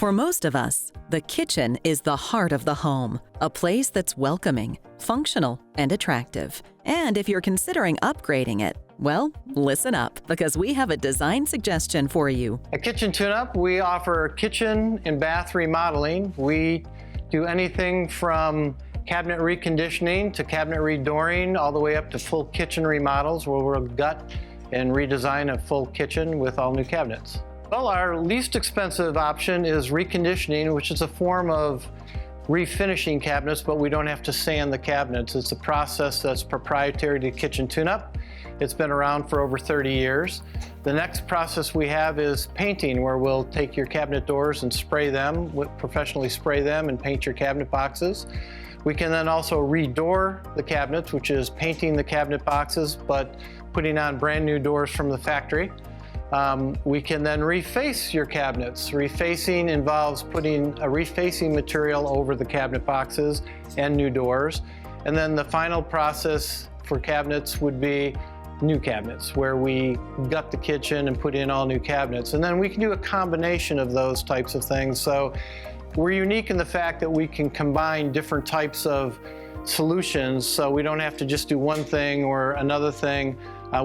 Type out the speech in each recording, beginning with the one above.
For most of us, the kitchen is the heart of the home, a place that's welcoming, functional, and attractive. And if you're considering upgrading it, well, listen up, because we have a design suggestion for you. At Kitchen Tune-Up, we offer kitchen and bath remodeling. We do anything from cabinet reconditioning to cabinet redooring, all the way up to full kitchen remodels, where we'll gut and redesign a full kitchen with all new cabinets. Well, our least expensive option is reconditioning, which is a form of refinishing cabinets, but we don't have to sand the cabinets. It's a process that's proprietary to Kitchen Tune-Up. It's been around for over 30 years. The next process we have is painting, where we'll take your cabinet doors and spray them, professionally spray them and paint your cabinet boxes. We can then also redoor the cabinets, which is painting the cabinet boxes, but putting on brand new doors from the factory. We can then reface your cabinets. Refacing involves putting a refacing material over the cabinet boxes and new doors. And then the final process for cabinets would be new cabinets, where we gut the kitchen and put in all new cabinets. And then we can do a combination of those types of things. So we're unique in the fact that we can combine different types of solutions, so we don't have to just do one thing or another thing.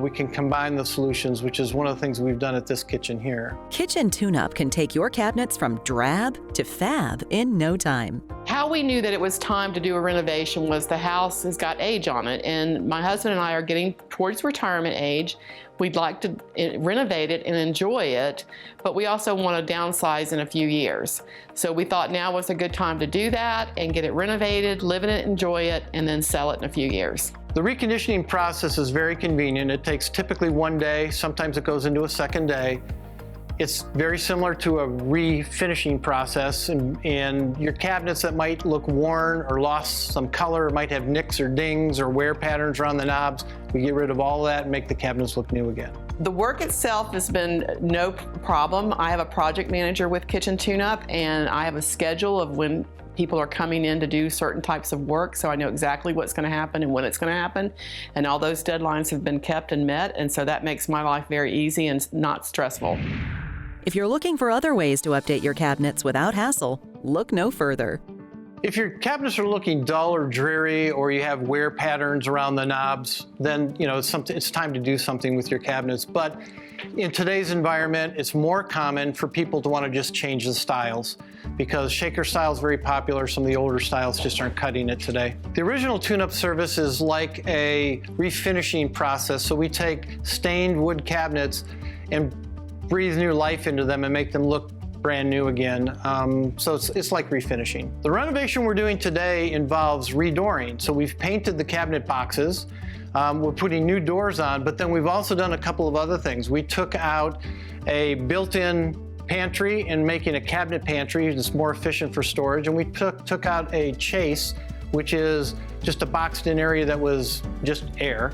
We can combine the solutions, which is one of the things we've done at this kitchen here. Kitchen Tune-Up can take your cabinets from drab to fab in no time. How we knew that it was time to do a renovation was the house has got age on it, and my husband and I are getting towards retirement age. We'd like to renovate it and enjoy it, but we also want to downsize in a few years. So we thought now was a good time to do that and get it renovated, live in it, enjoy it, and then sell it in a few years. The reconditioning process is very convenient. It takes typically one day. Sometimes it goes into a second day. It's very similar to a refinishing process, and your cabinets that might look worn or lost some color, might have nicks or dings or wear patterns around the knobs, we get rid of all of that and make the cabinets look new again. The work itself has been no problem. I have a project manager with Kitchen Tune-Up, and I have a schedule of when people are coming in to do certain types of work, so I know exactly what's going to happen and when it's going to happen, and all those deadlines have been kept and met, and so that makes my life very easy and not stressful. If you're looking for other ways to update your cabinets without hassle, look no further. If your cabinets are looking dull or dreary, or you have wear patterns around the knobs, then it's time to do something with your cabinets. But in today's environment, it's more common for people to want to just change the styles, because shaker style is very popular. Some of the older styles just aren't cutting it today. The original tune-up service is like a refinishing process. So we take stained wood cabinets and breathe new life into them and make them look brand new again. So it's like refinishing. The renovation we're doing today involves redooring. So we've painted the cabinet boxes. We're putting new doors on, but then we've also done a couple of other things. We took out a built-in pantry and making a cabinet pantry that's more efficient for storage. And we took out a chase, which is just a boxed-in area that was just air.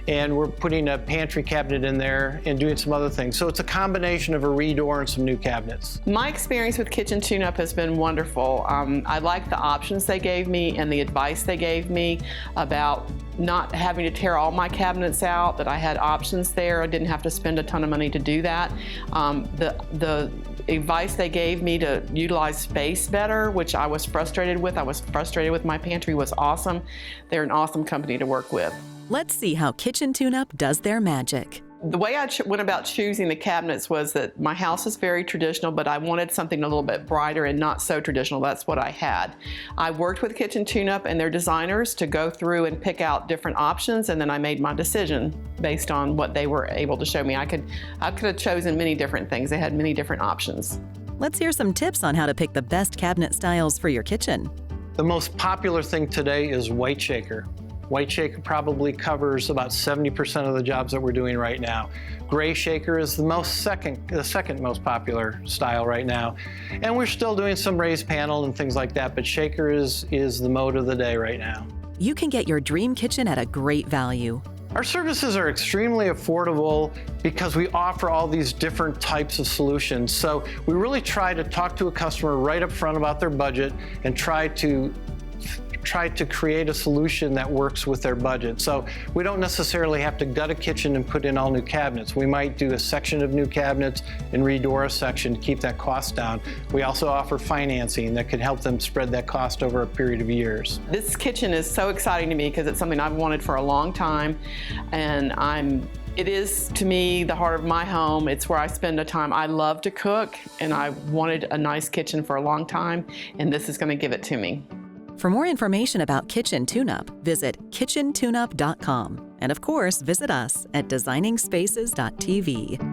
And we're putting a pantry cabinet in there and doing some other things. So it's a combination of a redoor and some new cabinets. My experience with Kitchen Tune-Up has been wonderful. I like the options they gave me and the advice they gave me about not having to tear all my cabinets out, that I had options there. I didn't have to spend a ton of money to do that. The advice they gave me to utilize space better, which I was frustrated with. I was frustrated with my pantry, was awesome. They're an awesome company to work with. Let's see how Kitchen Tune-Up does their magic. The way I went about choosing the cabinets was that my house is very traditional, but I wanted something a little bit brighter and not so traditional. That's what I had. I worked with Kitchen Tune-Up and their designers to go through and pick out different options, and then I made my decision based on what they were able to show me. I could have chosen many different things. They had many different options. Let's hear some tips on how to pick the best cabinet styles for your kitchen. The most popular thing today is white shaker. White shaker probably covers about 70% of the jobs that we're doing right now. Gray shaker is the second most popular style right now. And we're still doing some raised panel and things like that, but shaker is the mode of the day right now. You can get your dream kitchen at a great value. Our services are extremely affordable because we offer all these different types of solutions. So we really try to talk to a customer right up front about their budget and try to try to create a solution that works with their budget. So we don't necessarily have to gut a kitchen and put in all new cabinets. We might do a section of new cabinets and redoor a section to keep that cost down. We also offer financing that could help them spread that cost over a period of years. This kitchen is so exciting to me because it's something I've wanted for a long time, and it is, to me, the heart of my home. It's where I spend the time. I love to cook, and I wanted a nice kitchen for a long time, and this is going to give it to me. For more information about Kitchen TuneUp, visit kitchentuneup.com. And of course, visit us at designingspaces.tv.